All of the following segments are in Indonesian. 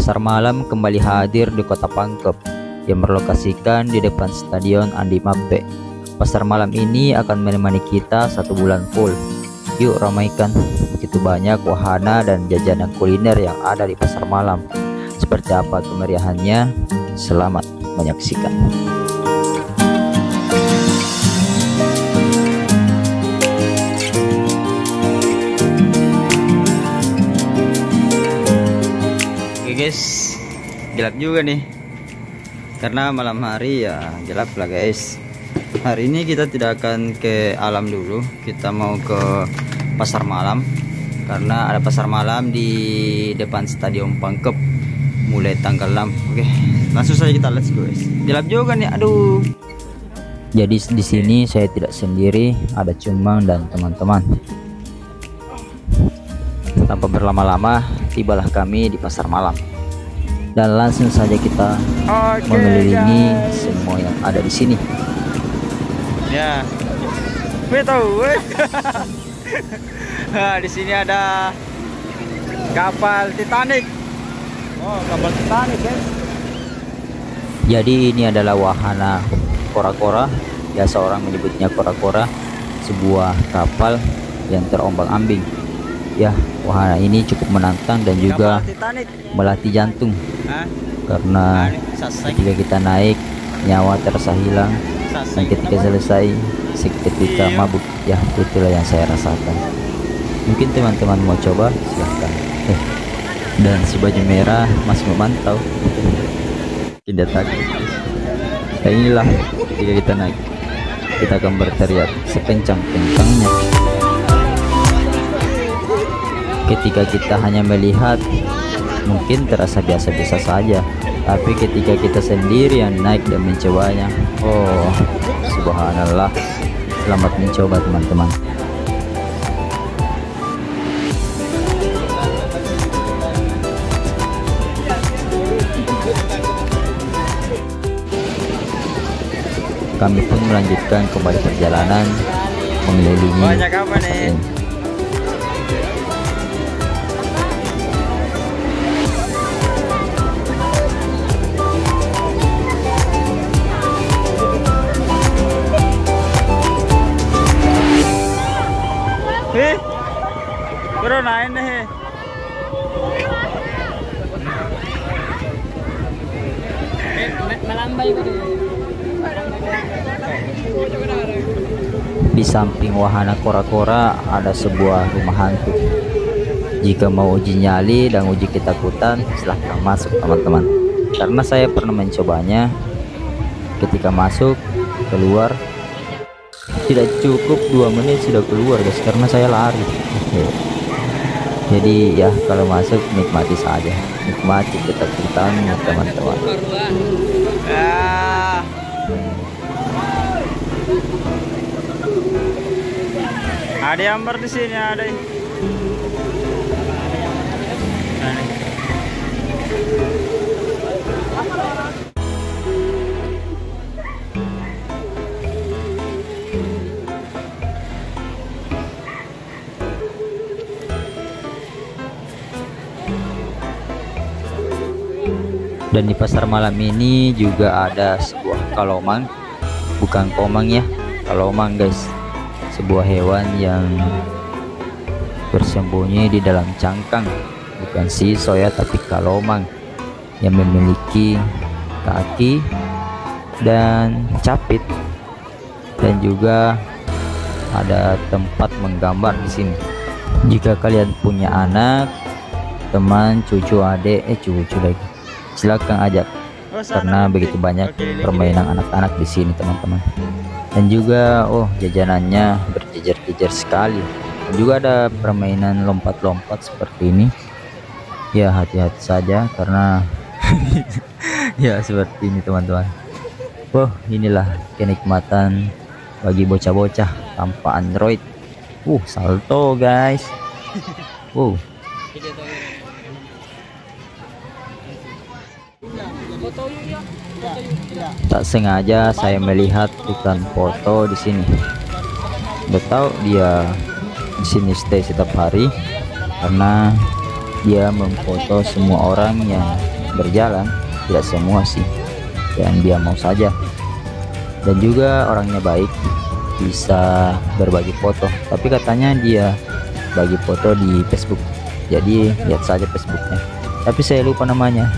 Pasar malam kembali hadir di Kota Pangkep yang berlokasikan di depan Stadion Andi Mape. Pasar malam ini akan menemani kita 1 bulan full. Yuk ramaikan, begitu banyak wahana dan jajanan kuliner yang ada di pasar malam. Seperti apa kemeriahannya? Selamat menyaksikan. Guys, gelap juga nih karena malam hari ya gelap lah guys. Hari ini kita tidak akan ke alam dulu, kita mau ke pasar malam karena ada pasar malam di depan Stadion Pangkep mulai tanggal 6. Oke, langsung saja kita let's go guys. Gelap juga nih, aduh. Jadi di sini saya tidak sendiri, ada Cumang dan teman-teman. Tanpa berlama-lama, tibalah kami di pasar malam. Dan langsung saja kita mengelilingi semua yang ada di sini. Ya, gue tahu. Nah, di sini ada kapal Titanic. Oh, kapal Titanic guys. Jadi ini adalah wahana kora-kora. Biasa orang menyebutnya kora-kora, sebuah kapal yang terombang-ambing. Ya, wahana ini cukup menantang dan juga melatih jantung. Karena ketika kita naik, nyawa terasa hilang, dan ketika selesai seketika mabuk. Ya, itulah yang saya rasakan. Mungkin teman-teman mau coba, silahkan. Dan si baju merah masih memantau. Tidak takut. Dan inilah ketika kita naik, kita akan berteriak sekencang-kencangnya. Ketika kita hanya melihat, mungkin terasa biasa-biasa saja, tapi ketika kita sendiri yang naik dan mencobanya, oh subhanallah. Selamat mencoba teman-teman. Kami pun melanjutkan kembali perjalanan mengelilingi. Banyak apa nih? Bro, naik nih. Di samping wahana kora-kora ada sebuah rumah hantu. Jika mau uji nyali dan uji ketakutan, silahkan masuk teman-teman. Karena saya pernah mencobanya. Ketika masuk, keluar tidak cukup 2 menit sudah keluar guys, karena saya lari. Jadi ya, kalau masuk nikmati saja, nikmati ketakutannya teman-teman. Ada yang di sini ada. Dan di pasar malam ini juga ada sebuah kalomang, bukan komang ya, kalomang guys, sebuah hewan yang bersembunyi di dalam cangkang, bukan siso ya, tapi kalomang yang memiliki kaki dan capit, dan juga ada tempat menggambar di sini. Jika kalian punya anak, teman, cucu, adik, cucu lagi, silakan ajak, karena begitu banyak permainan anak-anak di sini teman-teman. Dan juga jajanannya berjejer-jejer sekali. Dan juga ada permainan lompat-lompat seperti ini. Ya, hati-hati saja karena ya seperti ini teman-teman. Inilah kenikmatan bagi bocah-bocah tanpa Android. Salto guys. Tak sengaja saya melihat tukang foto di sini. Udah tahu dia di sini stay setiap hari karena dia memfoto semua orang yang berjalan, tidak semua sih, dan dia mau saja. Dan juga orangnya baik, bisa berbagi foto, tapi katanya dia bagi foto di Facebook, jadi lihat saja Facebooknya, tapi saya lupa namanya.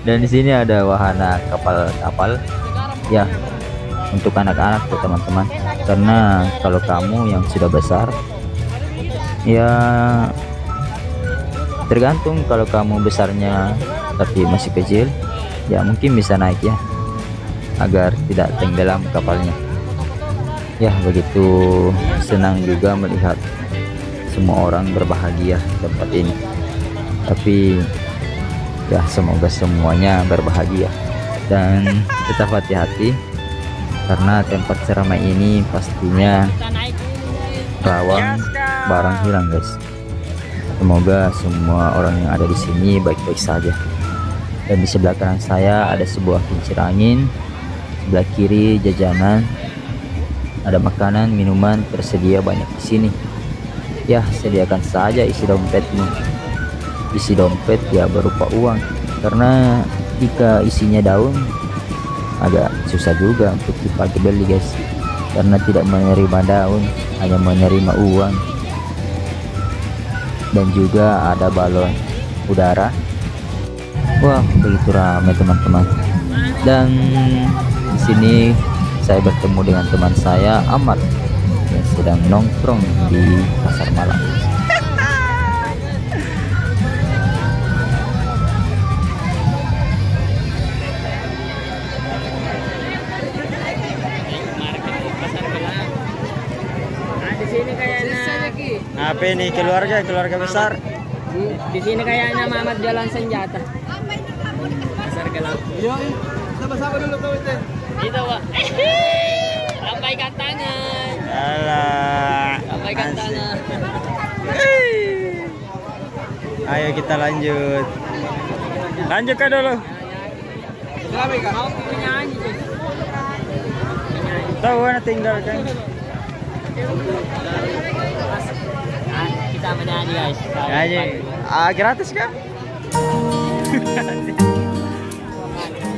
Dan di sini ada wahana kapal-kapal ya, untuk anak-anak tuh teman-teman, karena kalau kamu yang sudah besar ya tergantung, kalau kamu besarnya tapi masih kecil ya mungkin bisa naik ya, agar tidak tenggelam kapalnya. Ya begitu senang juga melihat semua orang berbahagia di tempat ini, tapi ya semoga semuanya berbahagia dan tetap hati-hati, karena tempat seramai ini pastinya rawan barang hilang guys. Semoga semua orang yang ada di sini baik-baik saja. Dan di sebelah kanan saya ada sebuah kincir angin, sebelah kiri jajanan, ada makanan, minuman tersedia banyak di sini. Ya, sediakan saja isi dompetmu. Isi dompet ya berupa uang, karena jika isinya daun agak susah juga untuk dipakai beli guys, karena tidak menerima daun, hanya menerima uang. Dan juga ada balon udara. Wah, begitu ramai teman-teman. Dan di sini saya bertemu dengan teman saya Ahmad yang sedang nongkrong di pasar malam. Apa ini keluarga besar? Di sini kayaknya Mamat jalan senjata. Pasar gelap. Sama-sama dulu kau itu. Itu Pak. Lambaikan tangan. Alah. Lambaikan tangan. Ayo kita lanjut. Lanjutkan dulu. Mau menyanyi tuh. Tahu mana tinggalkan. Kita menyanyi guys. Nyanyi. Gratis kan?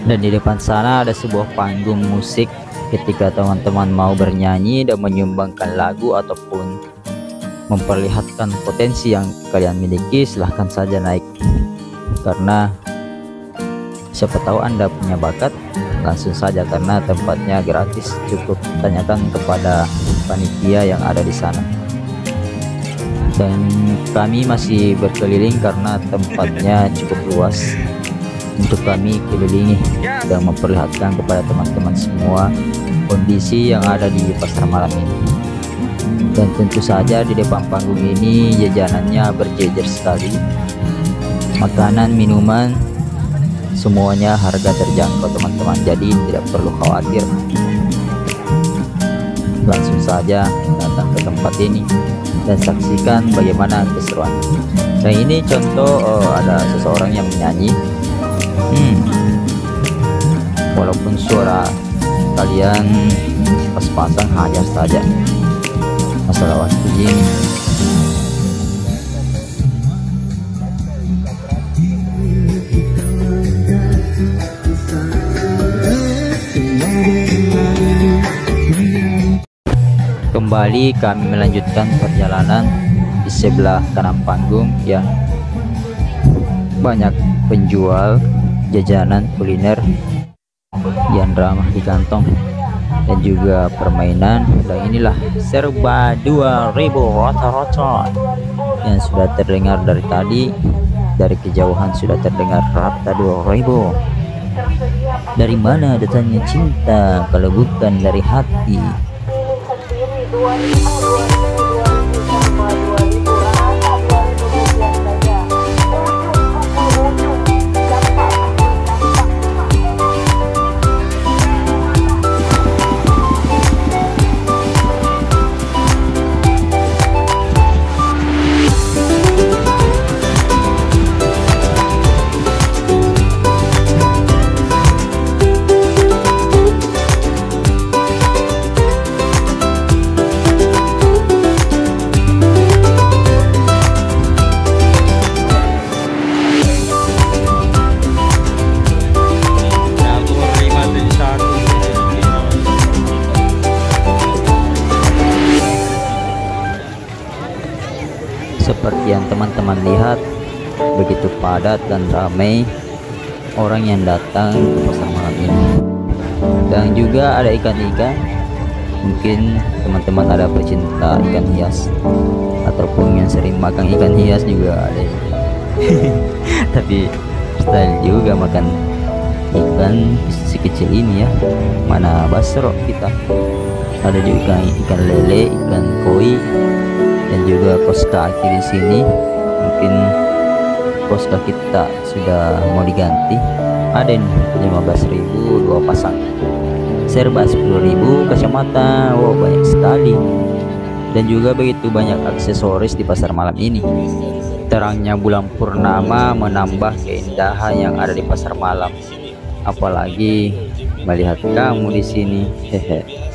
Dan di depan sana ada sebuah panggung musik. Ketika teman-teman mau bernyanyi dan menyumbangkan lagu ataupun memperlihatkan potensi yang kalian miliki, silahkan saja naik, karena siapa tahu Anda punya bakat, langsung saja, karena tempatnya gratis. Cukup tanyakan kepada panitia yang ada di sana. Dan kami masih berkeliling karena tempatnya cukup luas untuk kami kelilingi dan memperlihatkan kepada teman-teman semua kondisi yang ada di pasar malam ini. Dan tentu saja di depan panggung ini jajanannya berjejer sekali, makanan, minuman, semuanya harga terjangkau teman-teman, jadi tidak perlu khawatir. Langsung saja datang ke tempat ini dan saksikan bagaimana keseruan. Nah, ini contoh ada seseorang yang menyanyi. Walaupun suara kalian pas-pasan, hajar saja, masalah waktu ini. Kembali kami melanjutkan perjalanan di sebelah kanan panggung yang banyak penjual jajanan kuliner yang ramah di kantong dan juga permainan. Dan inilah serba 2000 rata-rata yang sudah terdengar dari tadi, dari kejauhan sudah terdengar rata 2000. Dari mana datangnya cinta kalau bukan dari hati? teman-teman lihat, begitu padat dan ramai orang yang datang ke pasar malam ini. Dan juga ada ikan-ikan. Mungkin teman-teman ada pecinta ikan hias ataupun yang sering makan ikan hias juga ada. Tapi style juga makan ikan sekecil ini ya. Mana basro kita. Ada juga ikan lele, ikan koi, dan juga kos kaki di sini. Mungkin kos kaki kita sudah mau diganti. Ada nih 15.000 dua pasang. Serba 10.000 kacamata. Wow, banyak sekali. Dan juga begitu banyak aksesoris di pasar malam ini. Terangnya bulan purnama menambah keindahan yang ada di pasar malam. Apalagi melihat kamu di sini. Hehe.